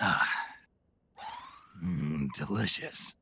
Ah, delicious.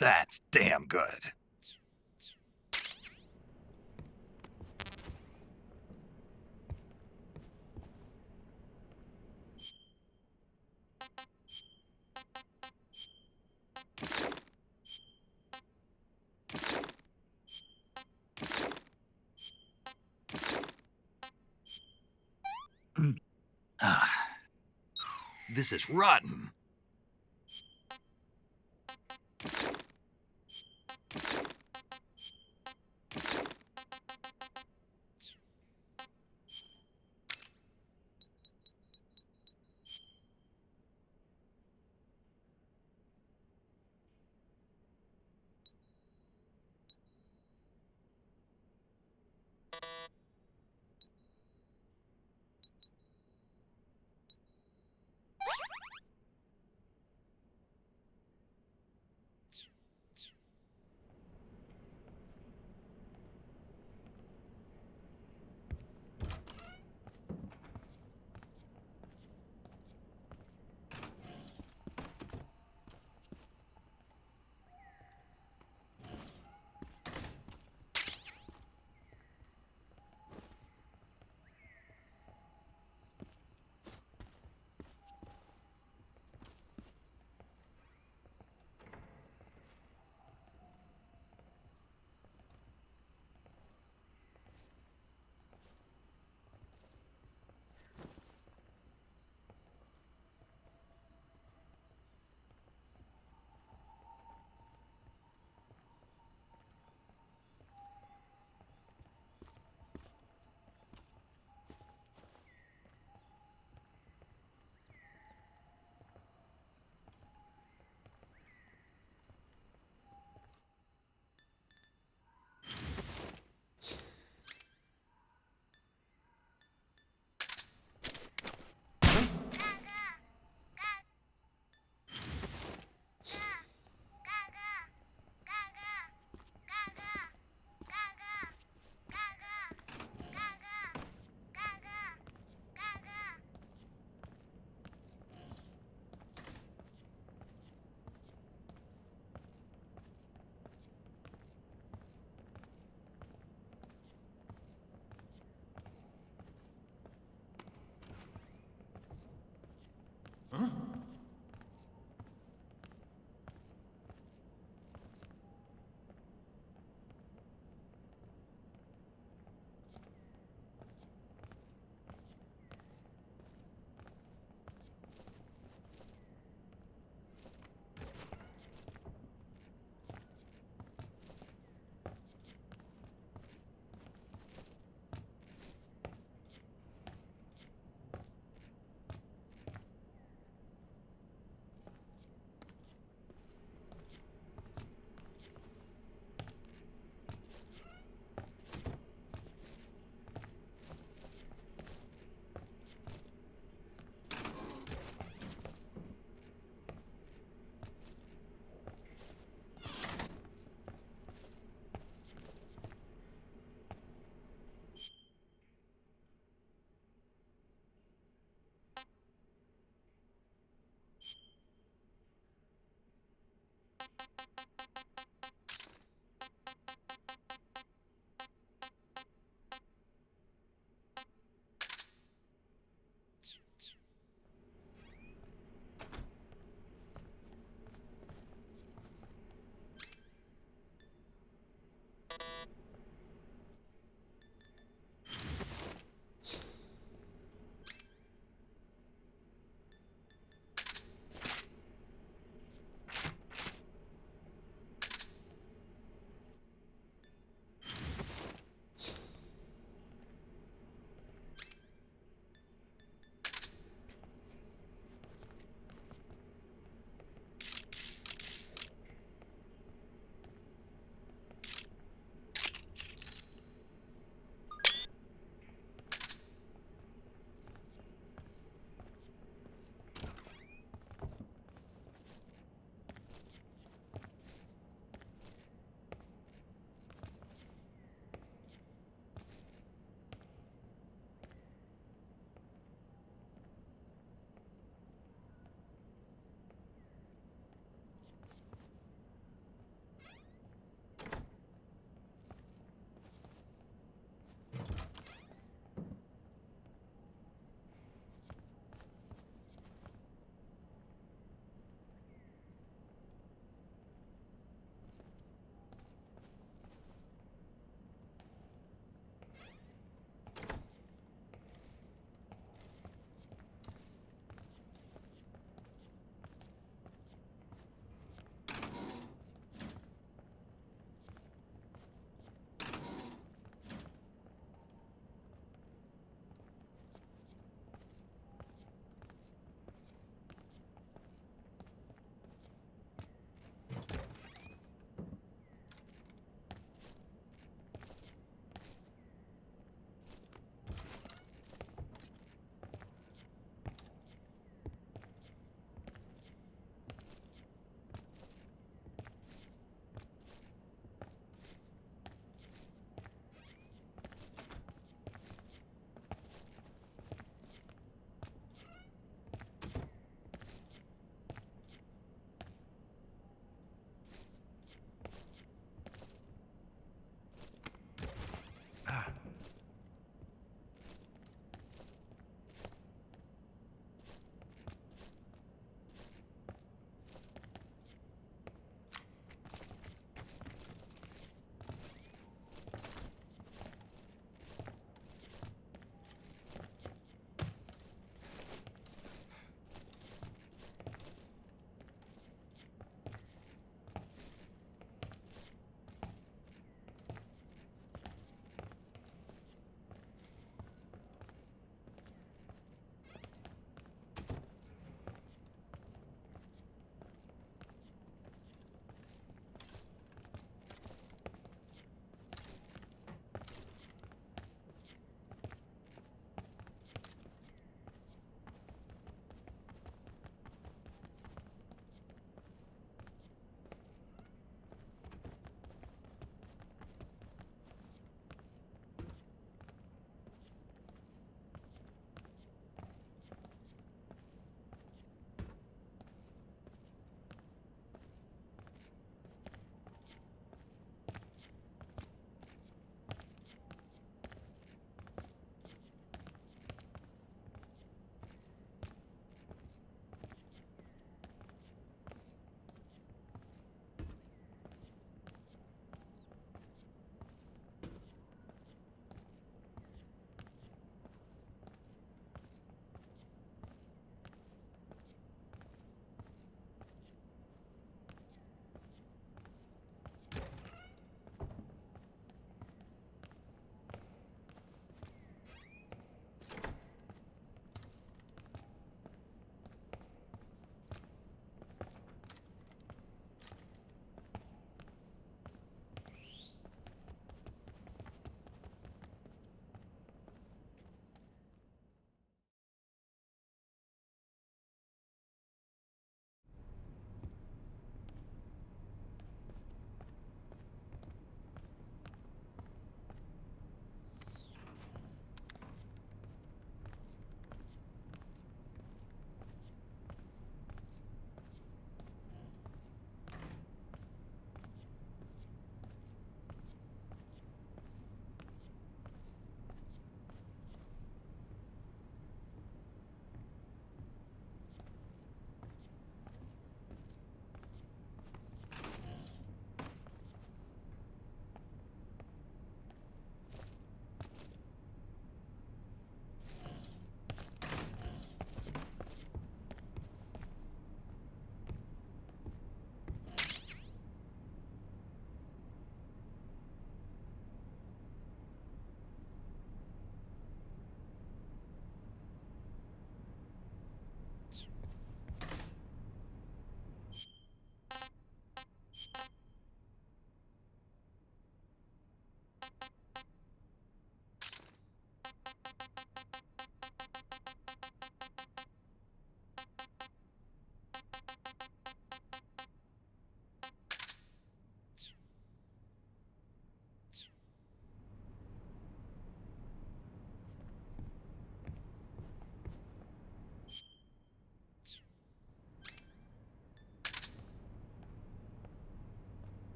That's damn good. This is rotten.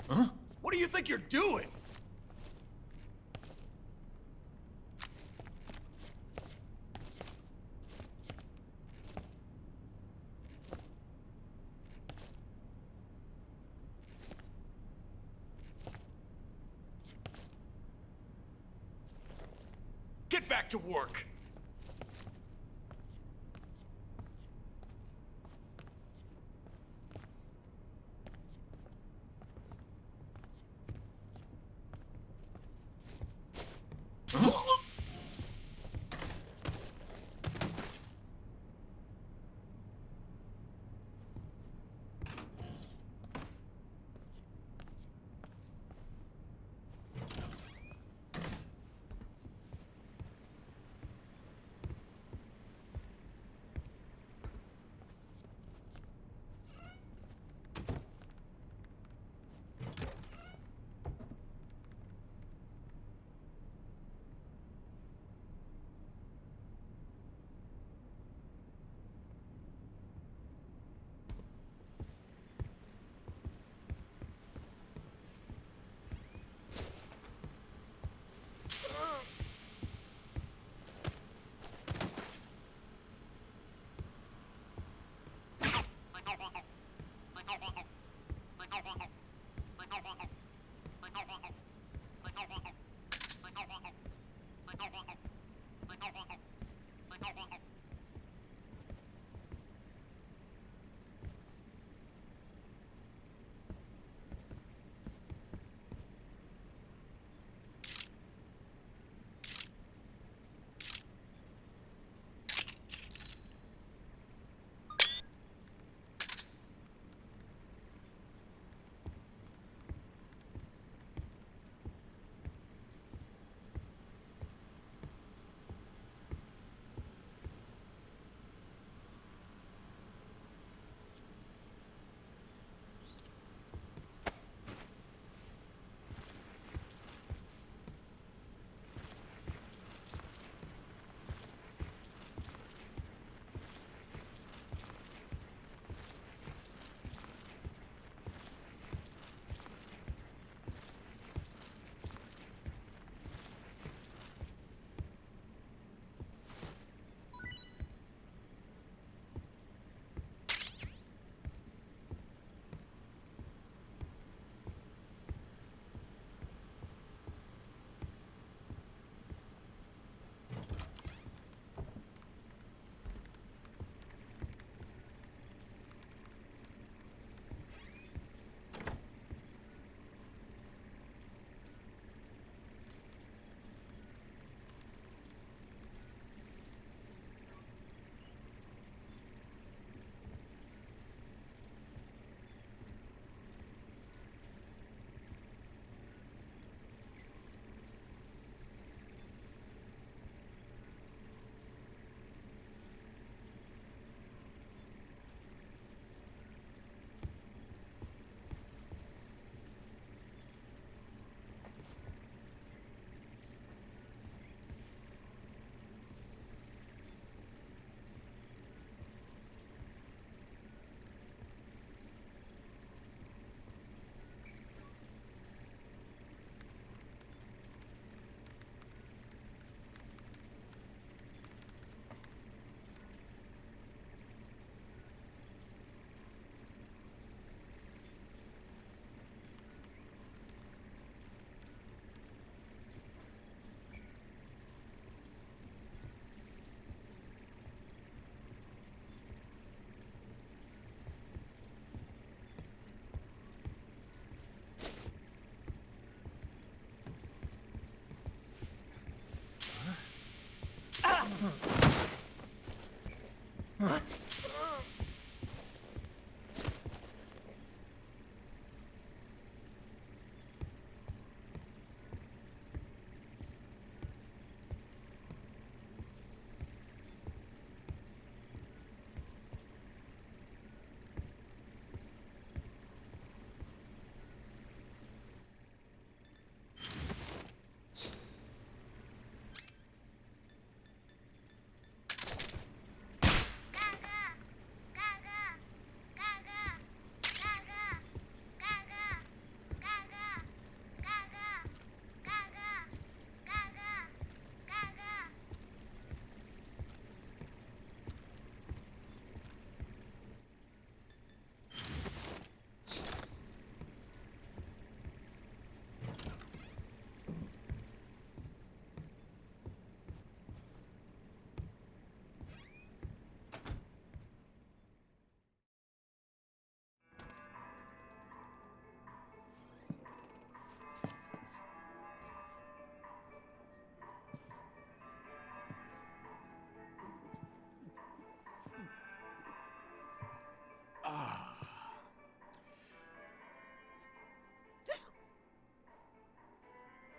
Huh? What do you think you're doing? Get back to work!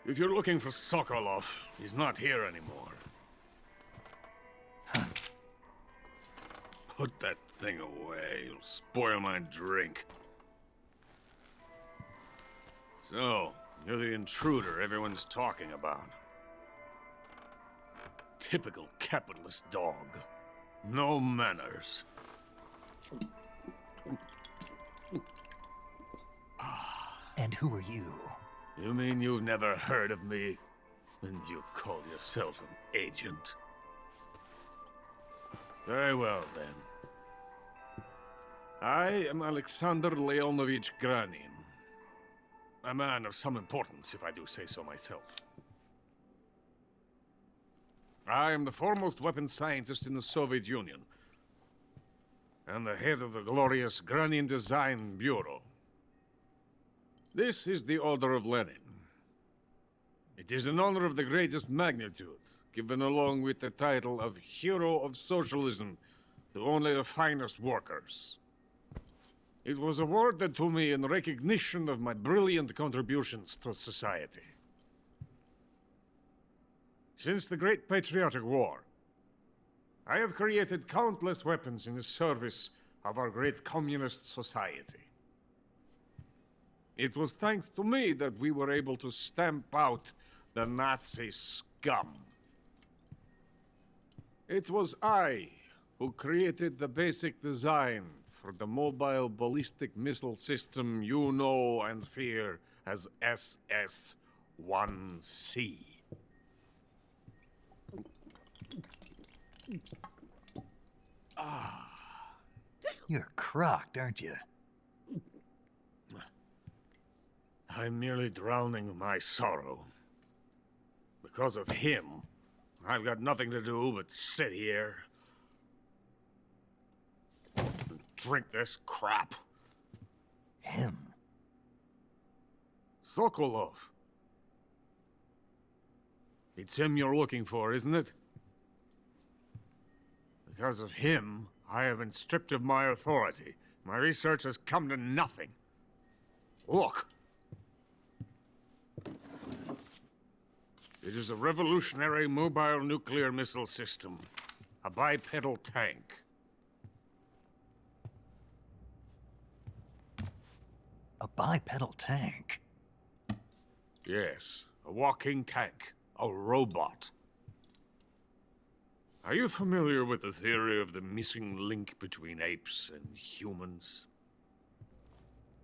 If you're looking for Sokolov, he's not here anymore. Put that thing away. You'll spoil my drink. So, you're the intruder everyone's talking about. Typical capitalist dog. No manners. And who are you? You mean you've never heard of me? And you call yourself an agent? Very well, then. I am Alexander Leonovich Granin. A man of some importance, if I do say so myself. I am the foremost weapons scientist in the Soviet Union, and the head of the glorious Granin Design Bureau. This is the Order of Lenin. It is an honor of the greatest magnitude, given along with the title of Hero of Socialism to only the finest workers. It was awarded to me in recognition of my brilliant contributions to society. Since the Great Patriotic War, I have created countless weapons in the service of our great communist society. It was thanks to me that we were able to stamp out the Nazi scum. It was I who created the basic design for the mobile ballistic missile system you know and fear as SS-1C. You're crocked, aren't you? I'm merely drowning my sorrow. Because of him, I've got nothing to do but sit here and drink this crap. Him? Sokolov. It's him you're looking for, isn't it? Because of him, I have been stripped of my authority. My research has come to nothing. Look. It is a revolutionary mobile nuclear missile system. A bipedal tank. A bipedal tank? Yes, a walking tank. A robot. Are you familiar with the theory of the missing link between apes and humans?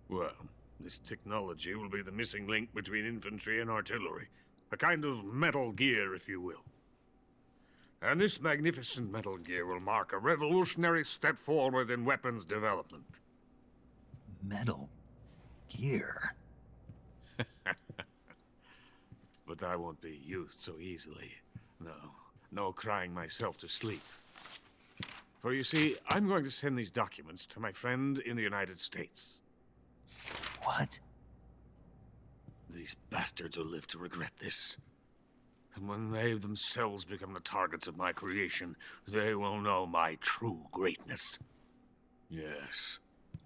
Well, this technology will be the missing link between infantry and artillery. A kind of Metal Gear, if you will. And this magnificent Metal Gear will mark a revolutionary step forward in weapons development. Metal Gear? But I won't be used so easily. No crying myself to sleep. For you see, I'm going to send these documents to my friend in the United States. What? These bastards will live to regret this. And when they themselves become the targets of my creation, they will know my true greatness. Yes,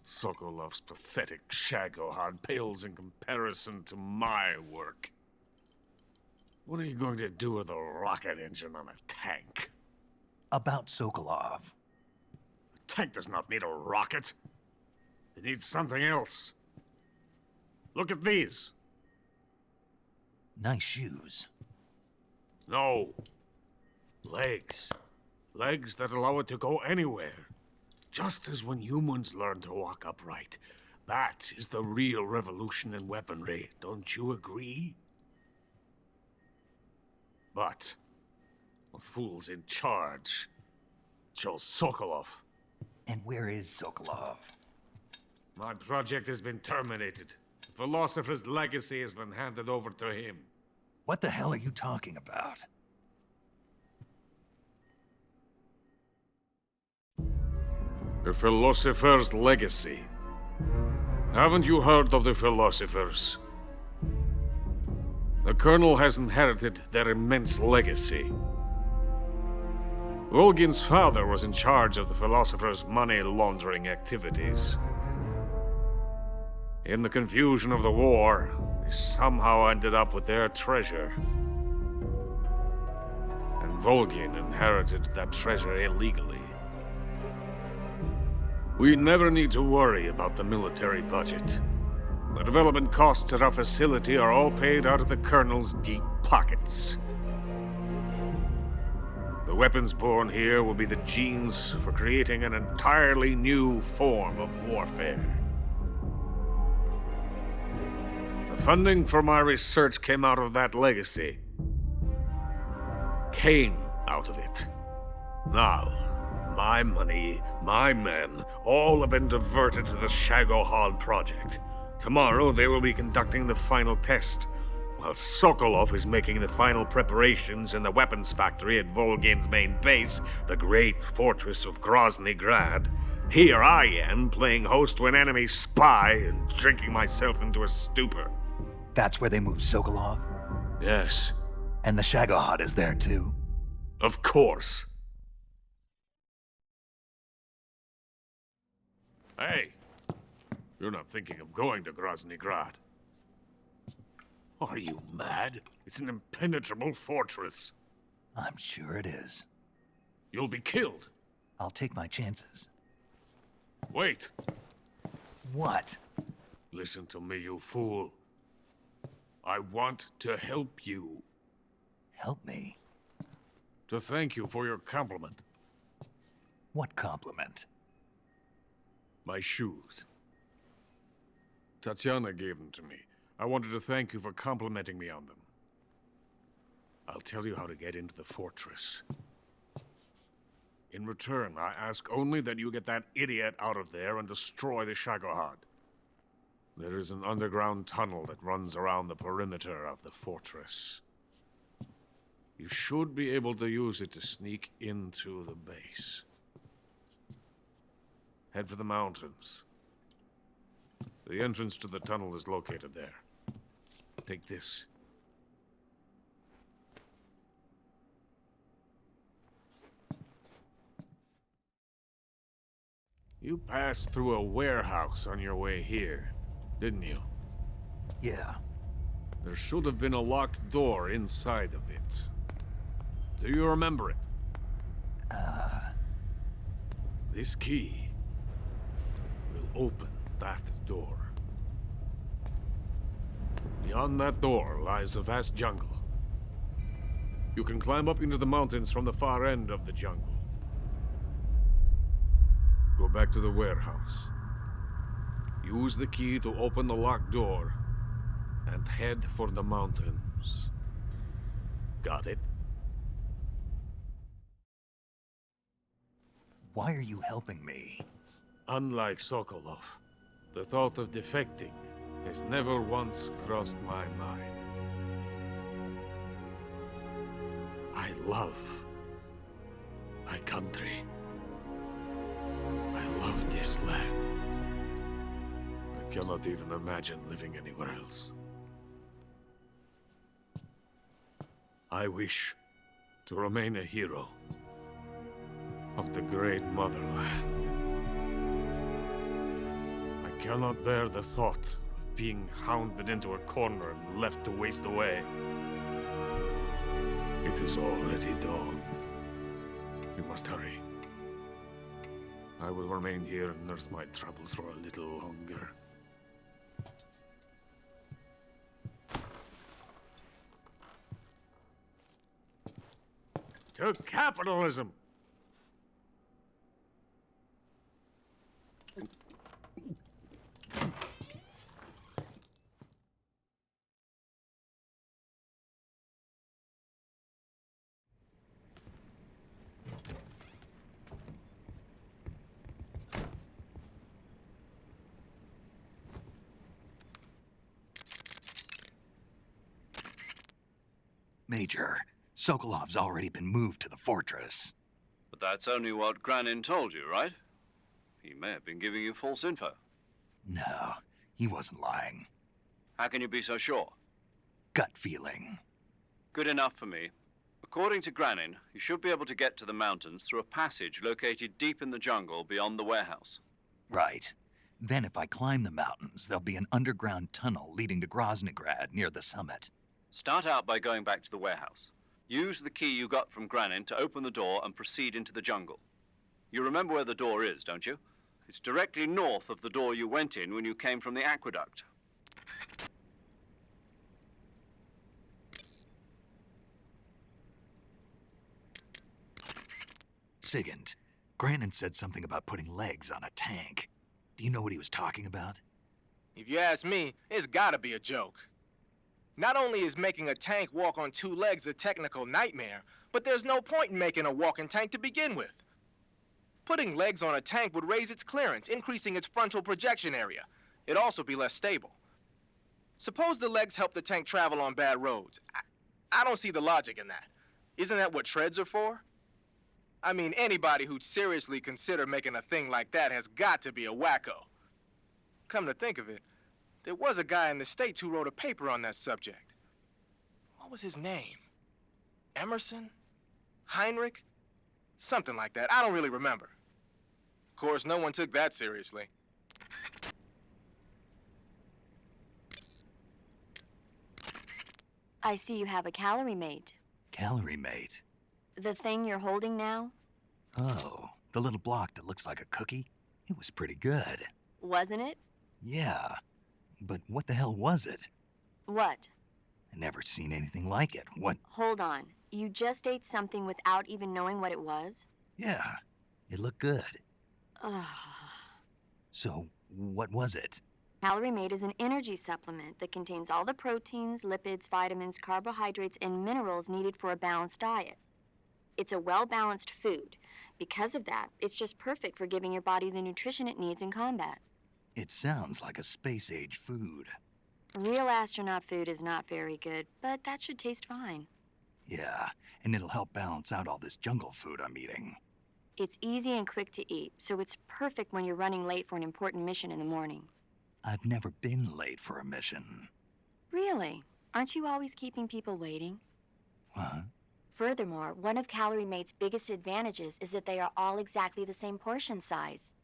Sokolov's pathetic shagohod pales in comparison to my work. What are you going to do with a rocket engine on a tank? About Sokolov. A tank does not need a rocket. It needs something else. Look at these. Nice shoes. No. Legs. Legs that allow it to go anywhere. Just as when humans learn to walk upright. That is the real revolution in weaponry. Don't you agree? But the fool's in charge. Chose Sokolov. And where is Sokolov? My project has been terminated. The philosopher's legacy has been handed over to him. What the hell are you talking about? The philosopher's legacy. Haven't you heard of the philosophers? The Colonel has inherited their immense legacy. Volgin's father was in charge of the philosopher's money laundering activities. In the confusion of the war, I somehow ended up with their treasure. And Volgin inherited that treasure illegally. We never need to worry about the military budget. The development costs at our facility are all paid out of the Colonel's deep pockets. The weapons born here will be the genes for creating an entirely new form of warfare. The funding for my research came out of that legacy. Came out of it. Now, my money, my men, all have been diverted to the Shagohod project. Tomorrow they will be conducting the final test, while Sokolov is making the final preparations in the weapons factory at Volgin's main base, the great fortress of Grozny Grad. Here I am, playing host to an enemy spy and drinking myself into a stupor. That's where they moved Sokolov? Yes. And the Shagohod is there too? Of course. Hey, you're not thinking of going to Grozny Grad. Are you mad? It's an impenetrable fortress. I'm sure it is. You'll be killed. I'll take my chances. Wait. What? Listen to me, you fool. I want to help you. Help me? To thank you for your compliment. What compliment? My shoes. Tatiana gave them to me. I wanted to thank you for complimenting me on them. I'll tell you how to get into the fortress. In return, I ask only that you get that idiot out of there and destroy the Shagohod. There is an underground tunnel that runs around the perimeter of the fortress. You should be able to use it to sneak into the base. Head for the mountains. The entrance to the tunnel is located there. Take this. You passed through a warehouse on your way here, didn't you? Yeah. There should have been a locked door inside of it. Do you remember it? This key will open that door. Beyond that door lies a vast jungle. You can climb up into the mountains from the far end of the jungle. Go back to the warehouse. Use the key to open the locked door and head for the mountains. Got it? Why are you helping me? Unlike Sokolov, the thought of defecting has never once crossed my mind. I love my country. I love this land. I cannot even imagine living anywhere else. I wish to remain a hero of the great motherland. I cannot bear the thought of being hounded into a corner and left to waste away. It is already dawn. You must hurry. I will remain here and nurse my troubles for a little longer. To capitalism! Major, Sokolov's already been moved to the fortress. But that's only what Granin told you, right? He may have been giving you false info. No, he wasn't lying. How can you be so sure? Gut feeling. Good enough for me. According to Granin, you should be able to get to the mountains through a passage located deep in the jungle beyond the warehouse. Right. Then if I climb the mountains, there'll be an underground tunnel leading to Groznygrad near the summit. Start out by going back to the warehouse. Use the key you got from Granin to open the door and proceed into the jungle. You remember where the door is, don't you? It's directly north of the door you went in when you came from the aqueduct. Sigint, Granin said something about putting legs on a tank. Do you know what he was talking about? If you ask me, it's gotta be a joke. Not only is making a tank walk on two legs a technical nightmare, but there's no point in making a walking tank to begin with. Putting legs on a tank would raise its clearance, increasing its frontal projection area. It'd also be less stable. Suppose the legs help the tank travel on bad roads. I don't see the logic in that. Isn't that what treads are for? I mean, anybody who'd seriously consider making a thing like that has got to be a wacko. Come to think of it, there was a guy in the States who wrote a paper on that subject. What was his name? Emerson? Heinrich? Something like that. I don't really remember. Of course, no one took that seriously. I see you have a calorie mate. Calorie mate? The thing you're holding now? Oh, the little block that looks like a cookie? It was pretty good. Wasn't it? Yeah, but what the hell was it? What? I never seen anything like it. What? Hold on. You just ate something without even knowing what it was? Yeah, it looked good. Ugh. So, what was it? Calorie Mate is an energy supplement that contains all the proteins, lipids, vitamins, carbohydrates, and minerals needed for a balanced diet. It's a well-balanced food. Because of that, it's just perfect for giving your body the nutrition it needs in combat. It sounds like a space-age food. Real astronaut food is not very good, but that should taste fine. Yeah, and it'll help balance out all this jungle food I'm eating. It's easy and quick to eat, so it's perfect when you're running late for an important mission in the morning. I've never been late for a mission. Really? Aren't you always keeping people waiting? Huh? Furthermore, one of Calorie Mate's biggest advantages is that they are all exactly the same portion size.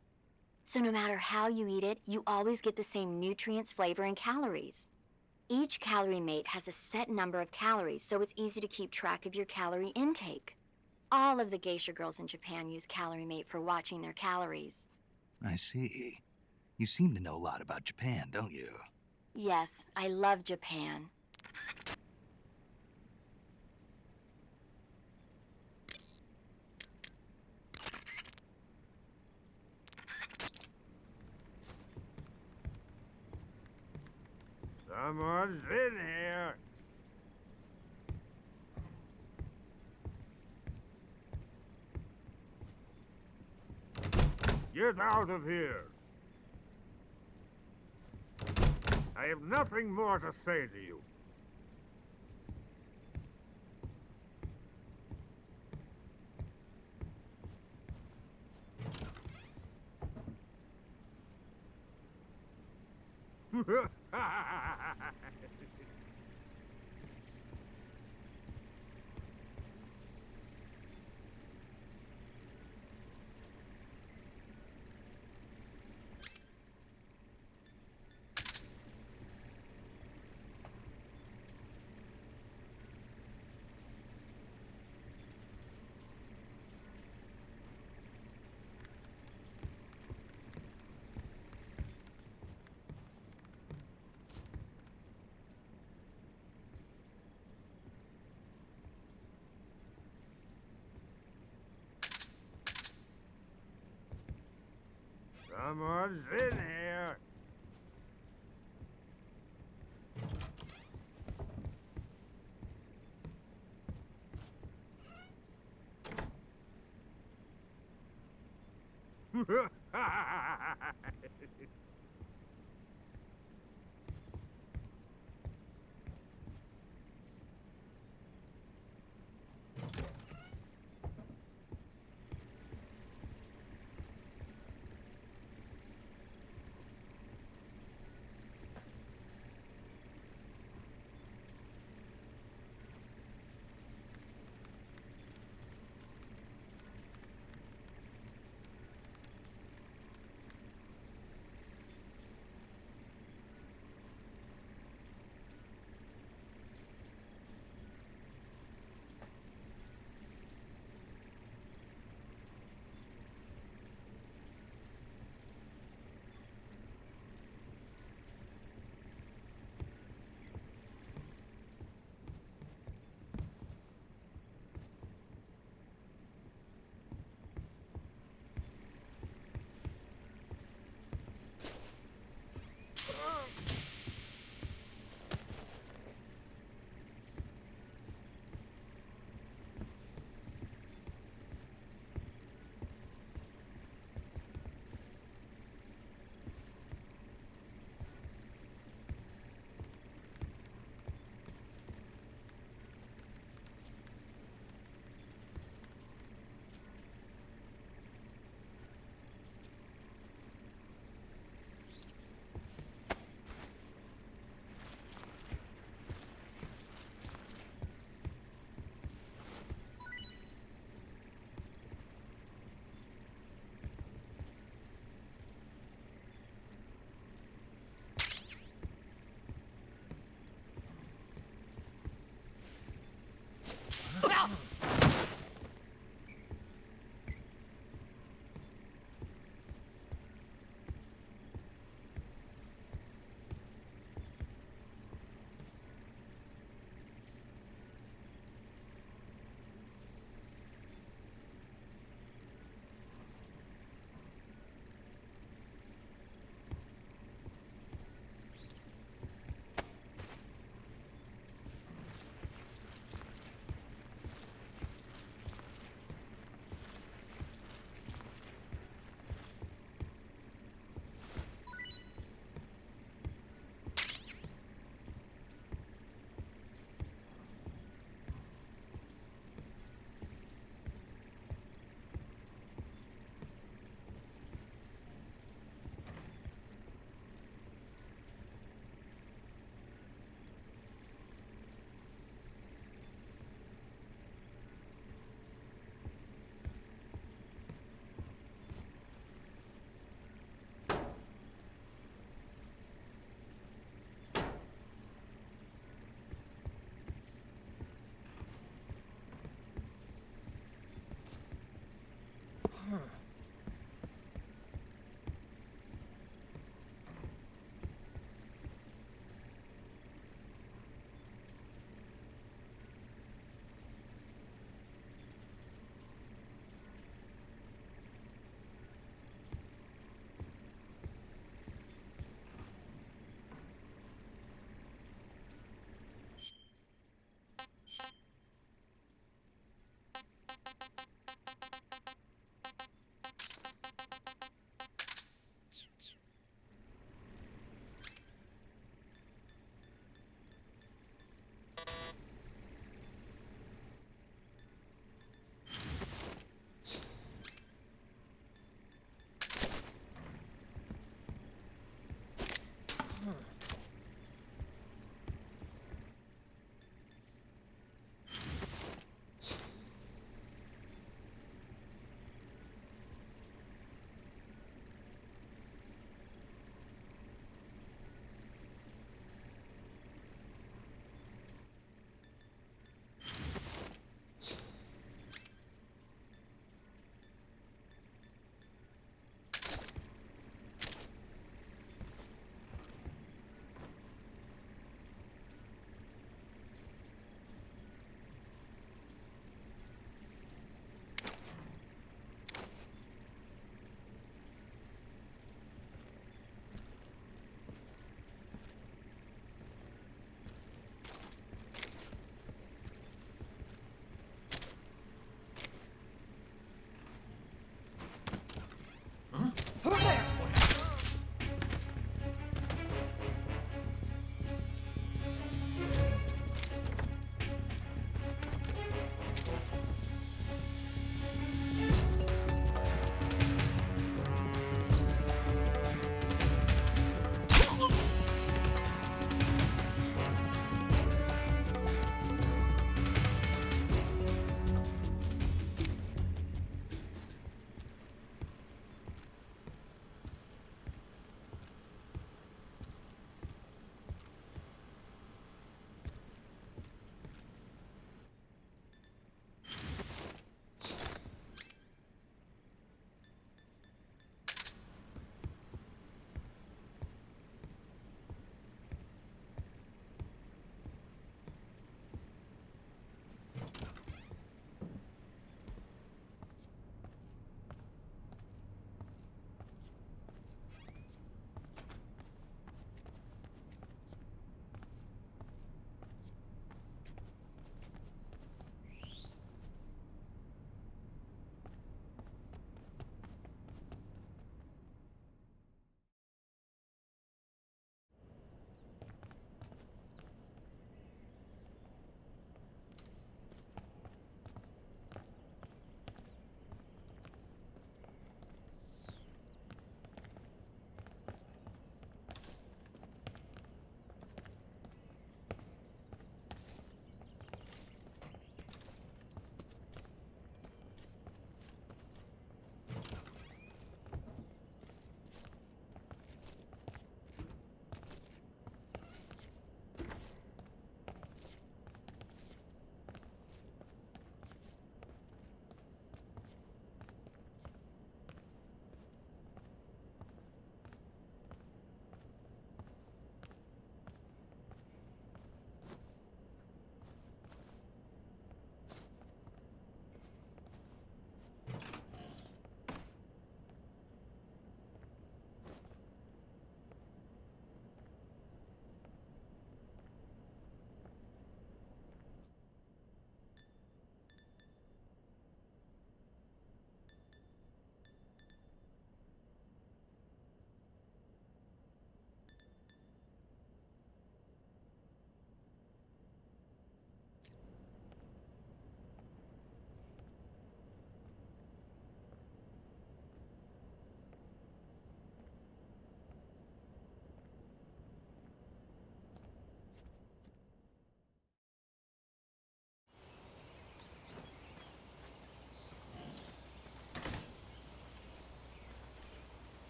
So no matter how you eat it, you always get the same nutrients, flavor, and calories. Each Calorie Mate has a set number of calories, so it's easy to keep track of your calorie intake. All of the geisha girls in Japan use Calorie Mate for watching their calories. I see. You seem to know a lot about Japan, don't you? Yes, I love Japan. Someone's in here. Get out of here. I have nothing more to say to you. Someone's in here.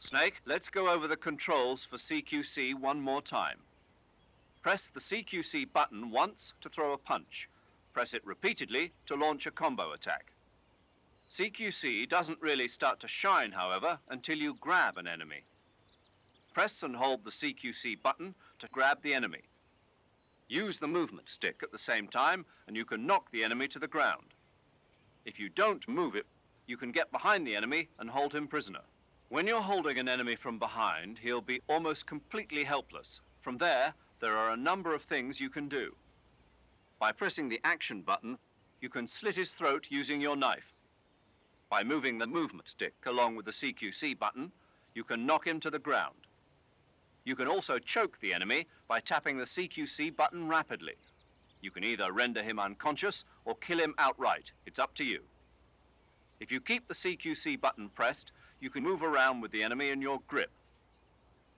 Snake, let's go over the controls for CQC one more time. Press the CQC button once to throw a punch. Press it repeatedly to launch a combo attack. CQC doesn't really start to shine, however, until you grab an enemy. Press and hold the CQC button to grab the enemy. Use the movement stick at the same time, and you can knock the enemy to the ground. If you don't move it, you can get behind the enemy and hold him prisoner. When you're holding an enemy from behind, he'll be almost completely helpless. From there are a number of things you can do. By pressing the action button, you can slit his throat using your knife. By moving the movement stick along with the CQC button, you can knock him to the ground. You can also choke the enemy by tapping the CQC button rapidly. You can either render him unconscious or kill him outright. It's up to you. If you keep the CQC button pressed, you can move around with the enemy in your grip.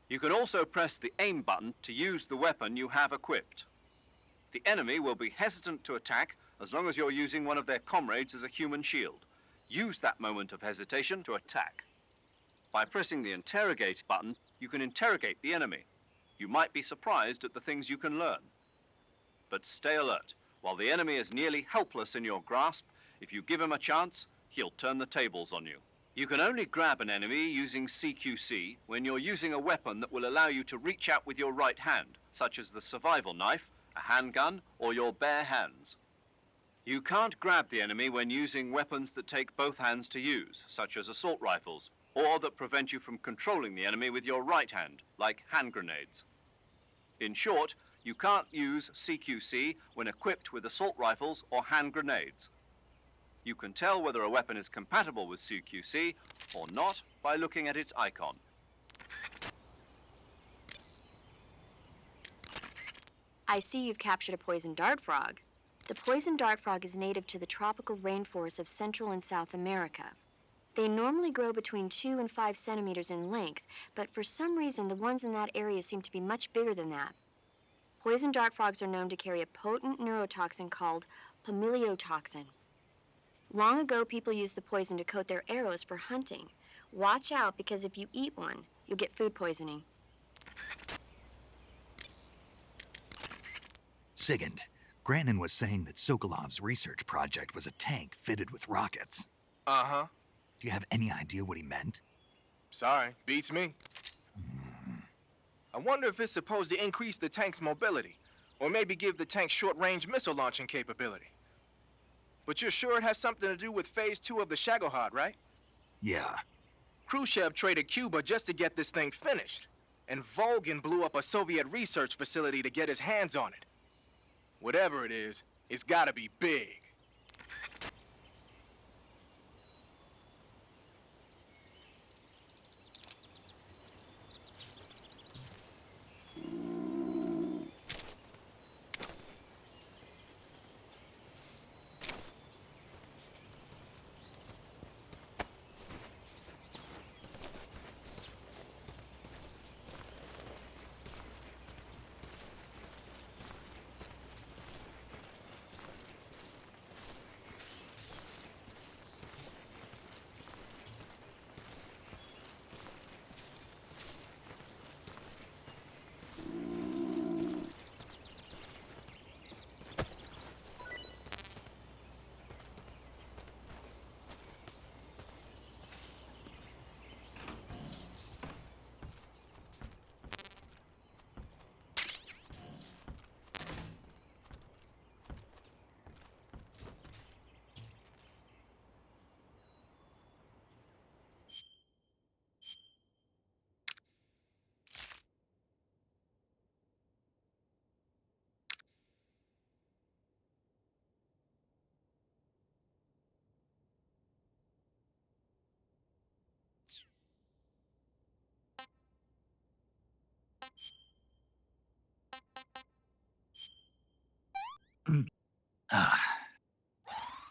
You can also press the aim button to use the weapon you have equipped. The enemy will be hesitant to attack as long as you're using one of their comrades as a human shield. Use that moment of hesitation to attack. By pressing the interrogate button, you can interrogate the enemy. You might be surprised at the things you can learn. But stay alert. While the enemy is nearly helpless in your grasp, if you give him a chance, he'll turn the tables on you. You can only grab an enemy using CQC when you're using a weapon that will allow you to reach out with your right hand, such as the survival knife, a handgun, or your bare hands. You can't grab the enemy when using weapons that take both hands to use, such as assault rifles, or that prevent you from controlling the enemy with your right hand, like hand grenades. In short, you can't use CQC when equipped with assault rifles or hand grenades. You can tell whether a weapon is compatible with CQC or not by looking at its icon. I see you've captured a poison dart frog. The poison dart frog is native to the tropical rainforests of Central and South America. They normally grow between 2 and 5 centimeters in length, but for some reason the ones in that area seem to be much bigger than that. Poison dart frogs are known to carry a potent neurotoxin called pamiliotoxin. Long ago, people used the poison to coat their arrows for hunting. Watch out, because if you eat one, you'll get food poisoning. Sigint, Granin was saying that Sokolov's research project was a tank fitted with rockets. Uh-huh. Do you have any idea what he meant? Sorry, beats me. I wonder if it's supposed to increase the tank's mobility, or maybe give the tank short-range missile launching capability. But you're sure it has something to do with Phase 2 of the Shagohod, right? Yeah. Khrushchev traded Cuba just to get this thing finished. And Volgin blew up a Soviet research facility to get his hands on it. Whatever it is, it's gotta be big.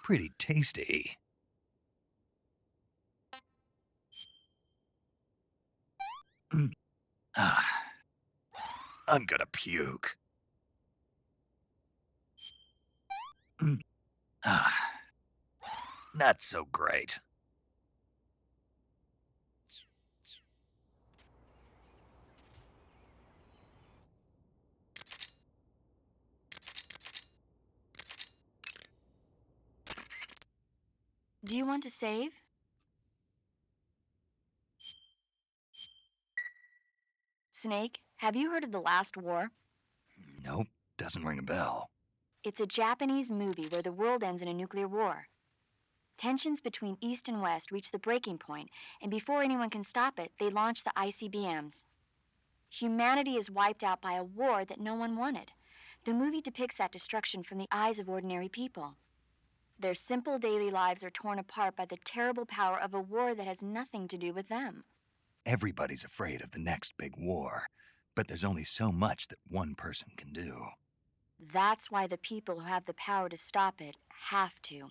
Pretty tasty. I'm gonna puke. Not so great. Do you want to save? Snake, have you heard of The Last War? Nope, doesn't ring a bell. It's a Japanese movie where the world ends in a nuclear war. Tensions between East and West reach the breaking point, and before anyone can stop it, they launch the ICBMs. Humanity is wiped out by a war that no one wanted. The movie depicts that destruction from the eyes of ordinary people. Their simple daily lives are torn apart by the terrible power of a war that has nothing to do with them. Everybody's afraid of the next big war, but there's only so much that one person can do. That's why the people who have the power to stop it have to.